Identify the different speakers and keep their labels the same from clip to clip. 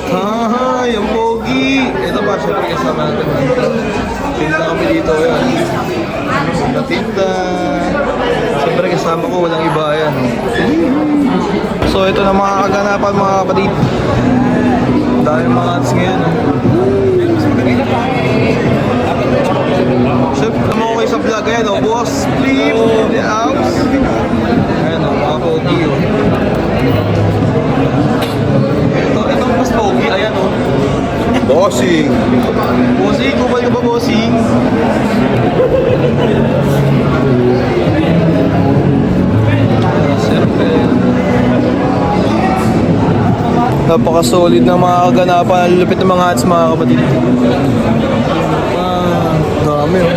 Speaker 1: out. Hi, ang pogi. Ito ba, syempre kasama natin. Tinda kami dito. Ayan. Tinda. Siyempre kasama ko, walang iba. Ayan. So ito na mga kaganapan mga kapatid. Dahil mga ads ngayon. Siyempre naman ko kayo sa vlog. Ayan o, boss. Flip. The house. Ayan o, mga pogi o. Ito mas pogi. Ayan o. Bossing. Bossing, kumali ka ba bossing? Napaka-solid ng mga kaganapan. Lulupit ng mga hats mga kapatid. Dami oh.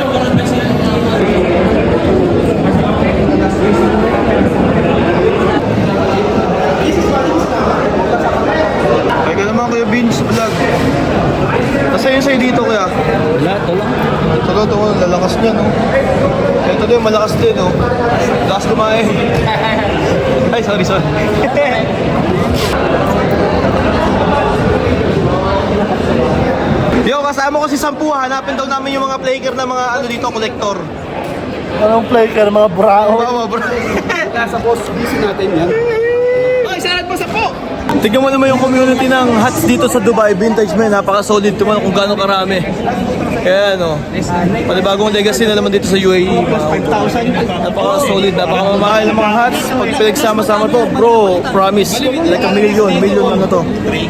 Speaker 1: Ay ka naman Kuya Vince sa vlog. Nasa yun sa'yo dito kaya?
Speaker 2: Wala, ito lang.
Speaker 1: Ito, lalakas niya no. Ito din, malakas din no. Lakas kumain. Ay, sorry. Yo, kasama ko si Sampu. Hanapin daw namin yung mga flaker na mga ano dito, collector.
Speaker 2: Anong flaker, mga brao?
Speaker 1: Oo, bro.
Speaker 2: Nasa post busy natin yan.
Speaker 1: Ay, sarad mo Sampu! Tignan mo naman yung community ng hats dito sa Dubai. Vintage man, napaka-solid naman kung gaano karami. Kaya ano, panibagong legacy na naman dito sa UAE. Napaka-solid, napaka-mamahal ng mga hats. Pag pinagsama-sama to, bro, promise, like a million na to.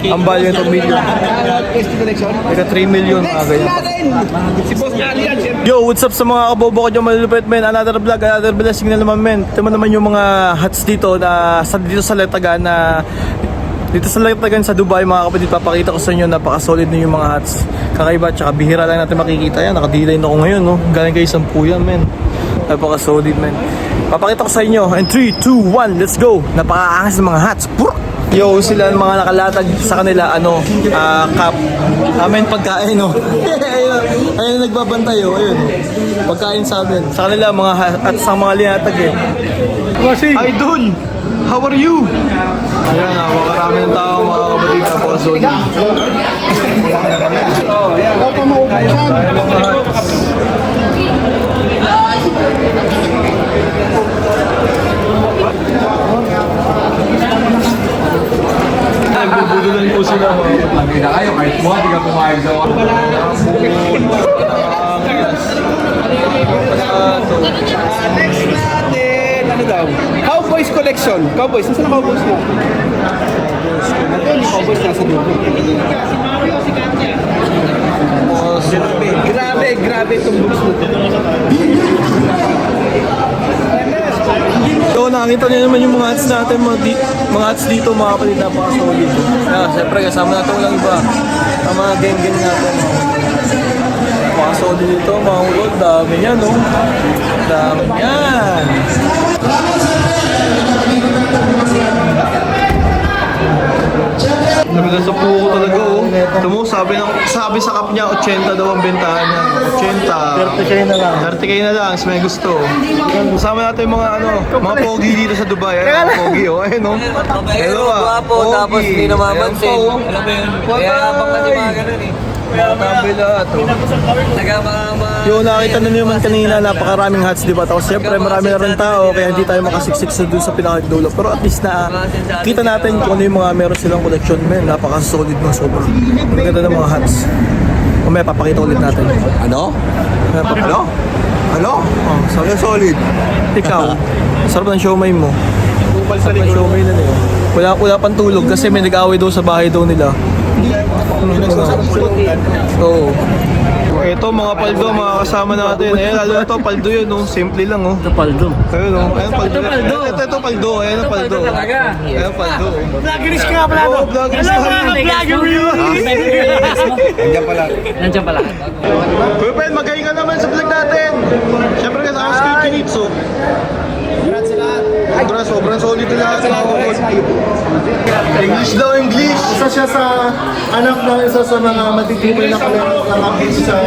Speaker 1: Ang value nito, million. Like a 3 million, mga ganyan. Yo, what's up sa mga kabobo ko dyan malulupit, men? Another vlog, another blessing na naman, men. Ito naman yung mga hats dito na dito sa Letagan na dito sa Letagan sa Dubai, mga kapatid, papakita ko sa inyo, napaka-solid na yung mga hats. Kakaiba, tsaka bihira lang natin makikita yan. Naka-D-line ako ngayon, no? Galing kayo Sampu yan, men. Napaka-solid, men. Papakita ko sa inyo. And 3, 2, 1, let's go! Napaka-angas ng mga hats. Puro! Yo, sila ang mga nakalatag sa kanila, cup. Amen, pagkain, no? ayun, nagbabantay, oh. Ayun, pagkain sa amin. Sa kanila, mga hats ang mga linatag, eh. Idol! How are you? Ayan, makarami ng tao, mga kapatid sa Pozon.
Speaker 2: Ikaw pa maupusan.
Speaker 1: Nagbubudulan po sila, mga kapatid.
Speaker 3: Kayo, kahit mo, hindi ka pumayag sa ako.
Speaker 2: Next natin, ano daw? Cowboys collection. Cowboys, saan ang cowboys mo? Ito, yung cowboys nasa dulo. Grabe itong books mo.
Speaker 1: So, nakita niyo naman yung mga hats natin, mga hats dito, mga kapatid, napaka-solid. Siyempre, kasama natin walang iba. Ang mga gang-gang natin. Napaka-solid dito, mga ulod. Dami yan, no? Dami yan! Nagla sa puko talaga, oh. Ito mo, sabi sa cup niya, 80 daw ang bentahan niya. 80.
Speaker 2: 30K na lang.
Speaker 1: 30K na lang, sa may gusto. Kasama natin yung mga pogi dito sa Dubai. Ayun, mga pogi, oh. Ayun, oh. Hello,
Speaker 4: Guwapo, tapos hindi namamansin. Alam mo yun? Kaya abang kasi mga ganun eh.
Speaker 1: Tabi lahat, oh.
Speaker 4: Nagkamama.
Speaker 1: Yung nakita na naman kanina, napakaraming hats, di ba? Tapos siyempre marami na rin tao, kaya hindi tayo makasiksik sa doon sa pinakadulo. Pero at least na kita natin kung ano yung mga meron silang collection, men. Napaka-solid ng sobrang. Ang ganda ng mga hats. Mamaya papakita ulit natin.
Speaker 3: Ano?
Speaker 1: Ano?
Speaker 3: Ano?
Speaker 1: Oh, solid. Ikaw, sarap ng siomay mo. Sarap ng siomay na niyo. Wala pang tulog kasi may nag-away daw sa bahay daw nila. Oo. Ito mga paldo, mga kasama natin. Ayan, lalo na ito, paldo yun, no? Simple lang, oh.
Speaker 2: Ito paldo.
Speaker 1: Ayun, no? Ayan, paldo. Ito, paldo. Ayan, paldo. Ayan, paldo.
Speaker 2: Vloggeris ka pala.
Speaker 1: Oo, vloggeris ka.
Speaker 4: Nandiyan pala.
Speaker 1: Kuya Pen, magaling ka naman sa vlog natin. Siyempre, kasama si Kuya Kinitsu.
Speaker 2: Congrats sa lahat.
Speaker 1: Sobrang solid na lahat. English daw, English. Isa siya sa anak ng isa sa mga matitibay na kalapit sa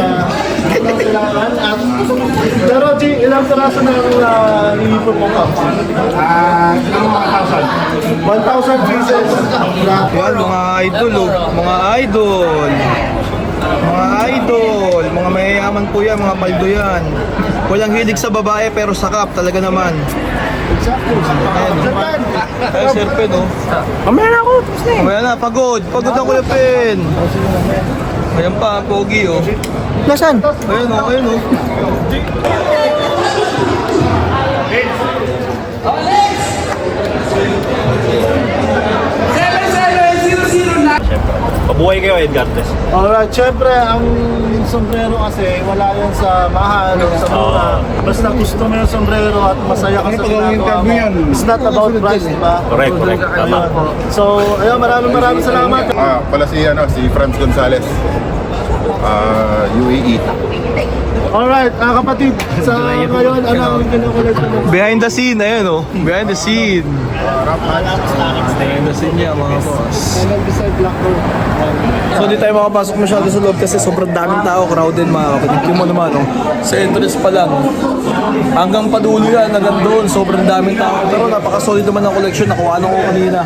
Speaker 1: kailangan. At pero G, ilang peraso ng uniform mo ka? 1,000 pieces. Yan, mga idol, oh. Mga idol. Mga idol. Mga mayayaman po yan, mga paldo yan. Walang hilig sa babae pero sakap talaga naman. Ayan. Ay, Sir Pen, oh. Mamaya na ako. Mamaya na, pagod. Pagod ang Kuya Pen. Ayan pa, pogi, oh. Nasaan? Ayan, oh. Ayan, oh.
Speaker 5: Mabuhay kayo, Edgar Tess.
Speaker 1: Alright, syempre, ang sombrero kasi wala yan sa mahal, sa mura. Basta gusto mo yung sombrero at masaya ka sa ginagawa mo. It's not about price, di ba?
Speaker 5: Correct. Tama.
Speaker 1: Ayun. So, ayun, maraming salamat.
Speaker 6: Pala si Franz Gonzalez. UAE.
Speaker 1: Alright, kapatid, sa ngayon, anong kinukulit mo? Behind the scene, ayun, oh. Behind the scene. Behind the scene niya, mga boss. So, hindi tayo makapasok masyado sa loob kasi sobrang daming tao, crowded, mga kapatid. Yung mo naman, oh. Sa entrance pa lang, hanggang padulo yan, hanggang doon, sobrang daming tao. Pero napaka-solid naman ang collection, nakuha ko kanina.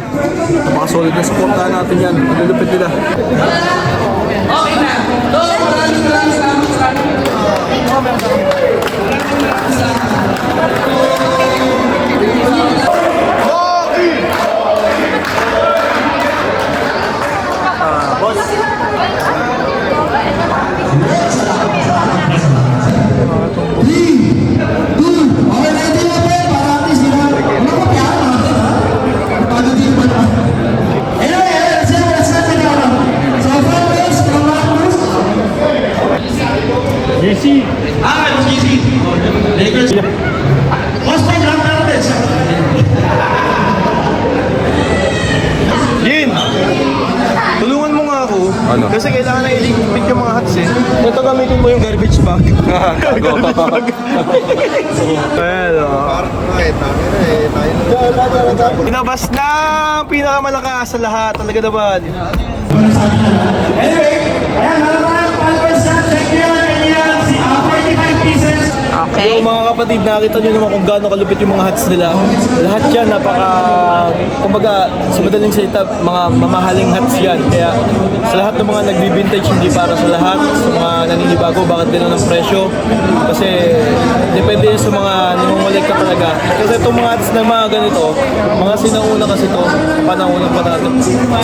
Speaker 1: Napaka-solid na supportahan natin yan. Malulupit nila. Jin! Tulungan mo nga ako.
Speaker 6: Ano?
Speaker 1: Kasi kailangan na iligpit yung mga hats eh. Ito gamitin mo yung garbage bag. Garbage bag. Ayan o. Pinabas na ang pinakamalakas sa lahat. Talaga naman.
Speaker 7: Okay.
Speaker 1: Yung mga kapatid, nakita nyo naman kung gaano kalupit yung mga hats nila. Lahat yan, kumbaga, sa madaling salita, mga mamahaling hats yan. Kaya sa lahat ng mga nagbi-vintage, hindi para sa lahat. Sa mga naninibago, bakit gano'n ang presyo? Kasi depende yun sa mga nangungulik ka talaga. Kasi itong mga hats ng mga ganito, mga sinauna kasi ito, panahon pa natin.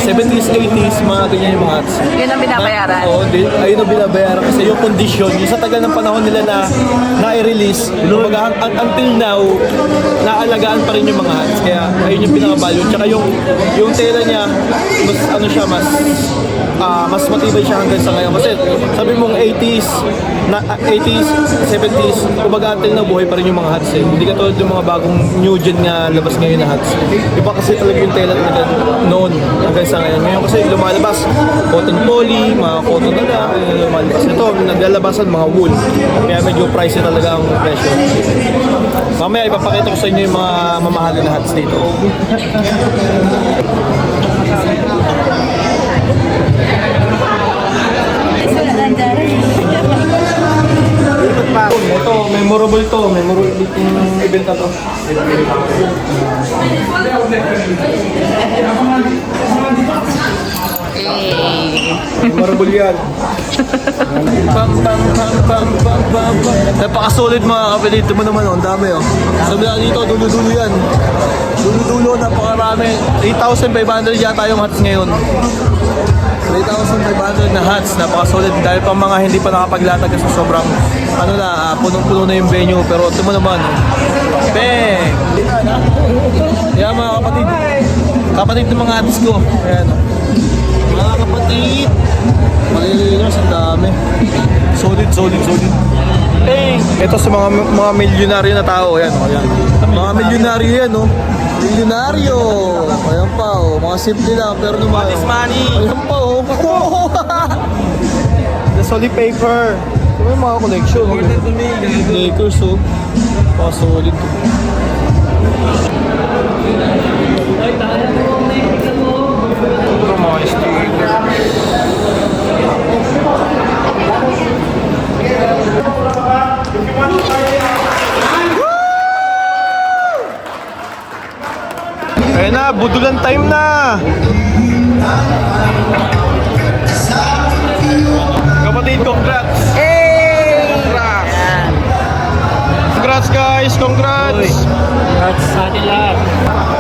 Speaker 1: 70s, 80s, mga ganyan yung mga hats.
Speaker 7: Yun ang binabayaran.
Speaker 1: Oo, ayun ang binabayaran kasi yung condition, yung sa tagal ng panahon nila na na-release, kumbaga until now, naalagaan pa rin yung mga hats. Kaya ayun yung pinaka-value. Tsaka yung tela niya, mas ano siya, mas matibay siya hanggang sa ngayon. Kasi sabi mong 80s, 70s, kumbaga until now, buhay pa rin yung mga hats eh. Hindi katulad yung mga bagong new gen nga labas ngayon na hats. Iba kasi talaga yung tela talaga noon hanggang sa ngayon. Ngayon kasi lumalabas, cotton poly, mga cotton na lang, lumalabas. Ito, naglalabasan mga wool. Kaya medyo pricey talaga ang presyo. Mamaya ipapakita ko sa inyo yung mga mamahali na hats dito. Ito, memorable to. Memorable itong event na to. Memorable yan. Napaka-solid mga kapatid. Ito mo naman, oh, ang dami. Oh. Sabi na dito, dulo-dulo yan. Dulo-dulo, napakarami. 8,500 yata yung hats ngayon. 3,500 na hats, napaka-solid. Dahil pa mga hindi pa nakapaglatag kasi sobrang punong-puno na yung venue. Pero ito mo naman, oh. Bang! Yan mga kapatid. Kapatid ng mga hats ko. Ayan, oh. Mga kapatid. Malilinos, ang dami. Solid. Bang! Ito sa mga milyonaryo na tao. Ayan, oh. Ayan. Mga milyonaryo yan, oh. Milyonaryo! Ayan pa, oh. Mga simple lang, pero naman. What is money? Ayan pa, oh. The solid paper. Ito yung mga collection. Lakers, oh. Mga solid. Ito mga sticker. Ayun na, budulan time na. Kapatid, congrats. Congrats guys, congrats.
Speaker 5: Congrats sa atin lahat.